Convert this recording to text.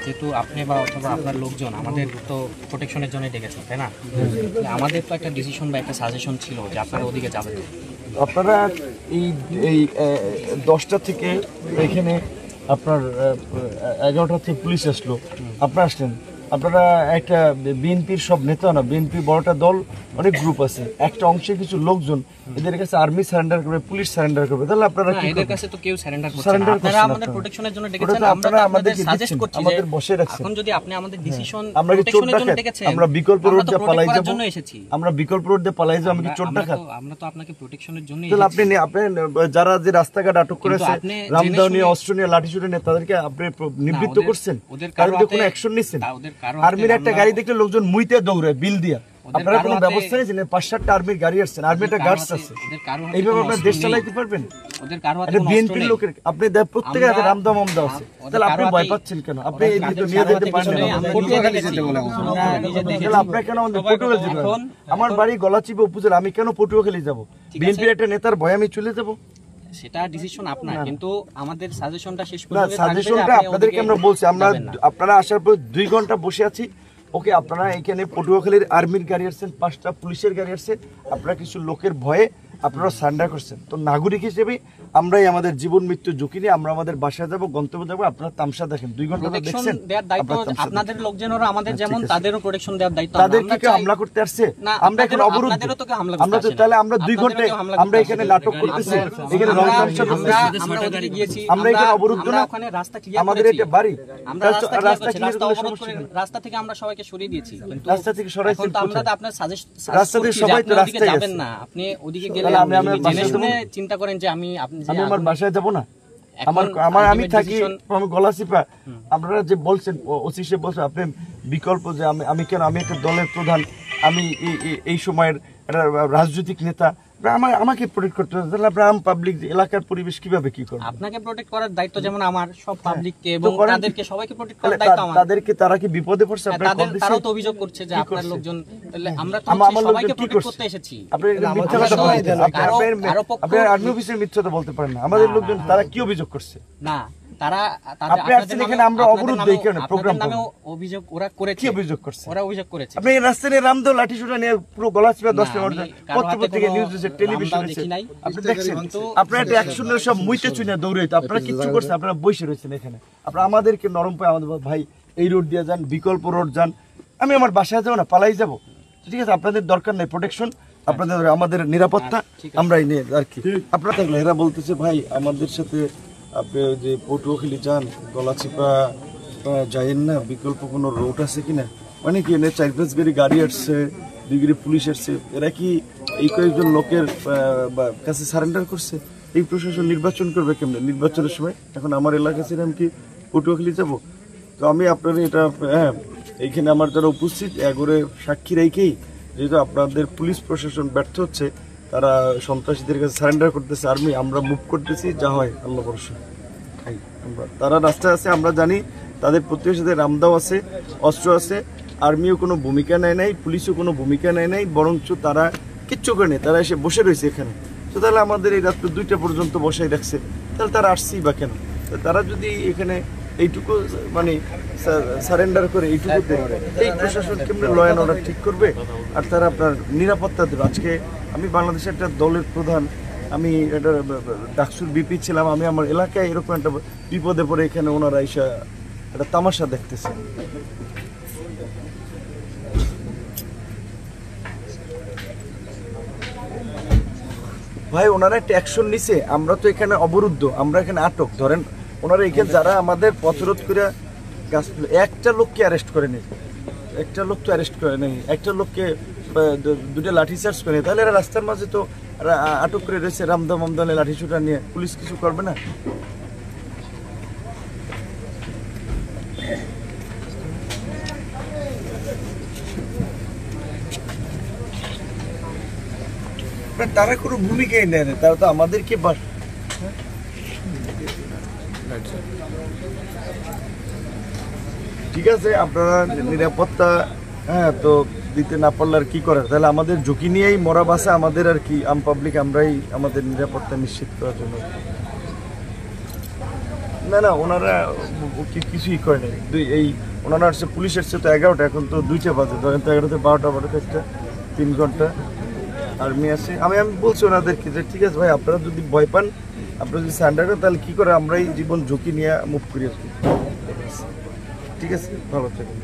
যেহেতু আপনি বা অথবা আপনার লোকজন আমাদের তো প্রোটেকশনের জন্য ডেকেছেন, তাই না? আমাদের তো একটা ডিসিশন বা একটা সাজেশন ছিল যে আপনারা ওদিকে যাবেন। আপনারা এই 10টা থেকে এখানে আপনার 11টা থেকে পুলিশ আসলো, আপনারা আসলেন। আপনারা একটা বিএনপির সব নেতা না, বিএনপি বড়টা দল, অনেক গ্রুপ আছে, একটা অংশে কিছু লোকজন এদের কাছে আর্মি সারেন্ডার করবে, পুলিশ সারেন্ডার করবে, তাহলে আপনারা কি এদের কাছে তো কেউ সারেন্ডার করছে সারেন্ডার না। আপনারা আমাদের প্রোটেকশনের জন্য ডেকেছেন, আপনারা আমাদের সাজেস্ট করছি আমাদের বসে রাখছেন। এখন যদি আপনি আমাদের ডিসিশন আমরা কি চোর ডাকাত? আমরা বিকল্প রোড দিয়ে পালাই যাব? আমরা বিকল্প রোড দিয়ে পালাই যাব? আমি কি চোর ডাকাত? আমরা তো আপনাকে প্রোটেকশনের জন্য তাহলে আপনি যারা যে রাস্তাঘাট আটক করেছে, রামদাও নিয়ে, অস্ত্র নিয়ে, লাঠি ছুটে নিয়ে, তাদেরকে আপনি নিবৃত্ত করছেন, কারণ কোনো অ্যাকশন নিচ্ছেন। আর্মির একটা গাড়ি দেখলে লোকজন মুইতে দৌড়ায় বিল দিয়া, আপনারা কোনো ব্যবস্থা নিয়েছেন? 5-7টা আর্মির গাড়ি আসছেন, আর্মিটা গার্ডস আছে, এইভাবে আপনার দেশ চালাইতে পারবেন? বিএনপির লোকের আপনি প্রত্যেকের হাতে রামদা মামদা আছে, তাহলে আপনি ভয় পাচ্ছেন কেন? আপনি এই দিকে নিয়ে যেতে পারেন না, তাহলে আপনারা কেন আমাদের পটুয়াখালী যেতে পারেন? আমার বাড়ি গলাচিপা উপজেলা, আমি কেন পটুয়াখালী যাব? বিএনপির একটা নেতার ভয় আমি চলে যাব? সেটা ডিসিশন আপনার, কিন্তু আমাদের সাজেশনটা শেষ না, সাজেশনটা আপনাদেরকে আমরা বলছি। আপনারা আসার পর 2 ঘন্টা বসে আছি, ওকে আপনারা এখানে পটুয়াখালীর আর্মির গাড়ি আসছেন, 5টা পুলিশের গাড়ি আসছে, আপনারা কিছু লোকের ভয়ে আপনারা সারেন্ডার করছেন। তো নাগরিক হিসেবে আমরাই আমাদের জীবন মৃত্যু ঝুঁকি নিয়ে আমরা আমাদের বাসায় যাব, গন্তব্যে যাব, আপনারা তামসা দেখেন। 2 ঘন্টা দেখছেন, আপনাদের লোকজনেরও আমাদের যেমন তাদেরও প্রোটেকশন দেওয়ার দায়িত্ব। তাদের কি হামলা করতে আসছে? আমরা এখন অবরোধ, আমরা তো তাহলে আমরা 2 ঘন্টায় আমরা এখানে নাটক করতেছি, এখানে রং তামসা করতেছি, আমরা এখানে অবরুদ্ধ না, আমাদের এটা বাড়ি, রাস্তা থেকে আমরা সবাইকে সরিয়ে দিয়েছি, কিন্তু রাস্তা থেকে সরাইছেন, আমরা তো আপনার সাজেস্ট রাস্তা থেকে সবাই তো রাস্তায় যাবেন না, আপনি ওদিকে গেলে চিন্তা করেন যে আমি আমার বাসায় যাব না, আমি থাকি গলাচিপা। আপনারা যে বলছেন, ওসি সাহেব বলছেন আপনি বিকল্প, যে আমি কেন, আমি একটা দলের প্রধান, আমি এই সময়ের একটা রাজনৈতিক নেতা, আমাকে প্রোটেক্ট করতে হবে, তাহলে আপনার পাবলিক এলাকার পরিবেশ কিভাবে কি করবে? আপনাকে প্রোটেক্ট করার দায়িত্ব যেমন আমার, সব পাবলিককে এবং তাদেরকে সবাইকে প্রোটেক্ট করার দায়িত্ব আমার। তাদেরকে তারা কি বিপদে পড়ছে? তারাও তো অভিযোগ করছে যে আপনার লোকজন, তাহলে আমরা তো সবাইকে প্রোটেক্ট করতে এসেছি। আপনি মিথ্যা কথা বলেন, আপনি আর্মি অফিসের মিথ্যা কথা বলতে পারেন না। আমাদের লোকজন তারা কি অভিযোগ করছে? না, তারা আপনি আসছেন এখানে, আমরা অবরুদ্ধ এখানে প্রোগ্রাম করব, অভিযোগ ওরা করেছে। কি অভিযোগ করছে? ওরা অভিযোগ করেছে আপনি এই রাস্তায় রামদা লাঠি ছুটা নিয়ে পুরো গলাচিপা 10টা পত্র-পত্রিকা, নিউজ আছে, টেলিভিশন আছে, আপনি দেখছেন। আপনারা একটা অ্যাকশনের সব মুইতে চুইনা দৌড়াইতো, আপনারা কিচ্ছু করছেন? আপনারা বসে রয়েছেন এখানে। আপনারা আমাদেরকে নরম পায়, আমাদের ভাই এই রোড দিয়ে যান, বিকল্প রোড যান, আমি আমার বাসায় যাবো না, পালাই যাব, ঠিক আছে? আপনাদের দরকার নেই প্রোটেকশন, আপনাদের আমাদের নিরাপত্তা আমরাই নিয়ে আর কি। আপনারা থাকলে এরা বলতেছে ভাই আমাদের সাথে আপনি যে পটুয়াখালী যান, গলাচিপা যাইেন না, বিকল্প কোনো রোড আছে কিনা? মানে কি এনে 4-5 গাড়ি আসছে, 2 গাড়ি পুলিশ আসছে, এরা কি এই কয়েকজন লোকের কাছে সারেন্ডার করছে? এই প্রশাসন নির্বাচন করবে কেমনে নির্বাচনের সময়? এখন আমার এলাকা ছিল, আমি কি পটুয়াখালী যাব? তো আমি আপনার এটা এইখানে আমার যারা উপস্থিত এগোরে সাক্ষী রেখেই, যেহেতু আপনাদের পুলিশ প্রশাসন ব্যর্থ হচ্ছে, তারা সন্ত্রাসীদের কাছে সারেন্ডার করতেছে, আর্মি, আমরা মুভ করতেছি, যা হয় আল্লাহ ভরসা। তারা রাস্তায় আছে, আমরা জানি তাদের প্রতিবেশীদের রামদাও আছে, অস্ত্র আছে, আর্মিও কোনো ভূমিকা নেয় নাই, পুলিশও কোনো ভূমিকা নেয় নাই, বরঞ্চ তারা কিচ্ছু করে নেই, তারা এসে বসে রয়েছে এখানে। তো তাহলে আমাদের এই রাত্রে 2টা পর্যন্ত বসাই রাখছে, তাহলে তারা আসছেই বা কেন? তারা যদি এখানে এইটুকু মানে সারেন্ডার করে, এইটুকুতে এই প্রশাসন কেমনে ল অ্যান্ড অর্ডার ঠিক করবে? আর তারা আপনার নিরাপত্তা দেবে। আজকে আমি বাংলাদেশের একটা দলের প্রধান, আমি একটা ডাকসুর বিপি ছিলাম, আমি আমার এলাকায় এরকম একটা বিপদে পড়ে এখানে ওনারা এসে একটা তামাশা দেখতেছে। ভাই ওনারা একটা অ্যাকশন নিছে, আমরা তো এখানে অবরুদ্ধ, আমরা এখানে আটক। ধরেন ওনারা এখানে যারা আমাদের পথরোধ করে একটা লোককে অ্যারেস্ট করে নেই, একটা লোক তো অ্যারেস্ট করে নেই, একটা লোককে 2টা লাঠি চার্জ করে নেই, তাহলে এরা রাস্তার মাঝে তো আটক করে রয়েছে রামদা মামদানে লাঠি ছুটা নিয়ে, পুলিশ কিছু করবে না? তারা কোনো ভূমিকাই নেয় না, তারা তো আমাদেরকে ঠিক আছে আপনারা নিরাপত্তা তো দিতে না পারলে আর কি করার? তাহলে আমাদের ঝুঁকি নিয়েই মরা বাসা আমাদের আর কি, পাবলিক আমরাই আমাদের নিরাপত্তা নিশ্চিত করার জন্য। না না ওনারা কিছুই করে নাই এই ওনারা আসছে পুলিশ এসছে তো 11টা এখন তো 2টা বাজে ধরেন তো 11টা 12টা 12টা 3 ঘন্টা আর্মি আসে আমি বলছি ওনাদেরকে যে ঠিক আছে ভাই আপনারা যদি ভয় পান আপনারা যদি সান্ডার করেন তাহলে কী করে আমরা এই জীবন ঝুঁকি নিয়ে মুভ করি আর কি ঠিক আছে ভালো থাকেন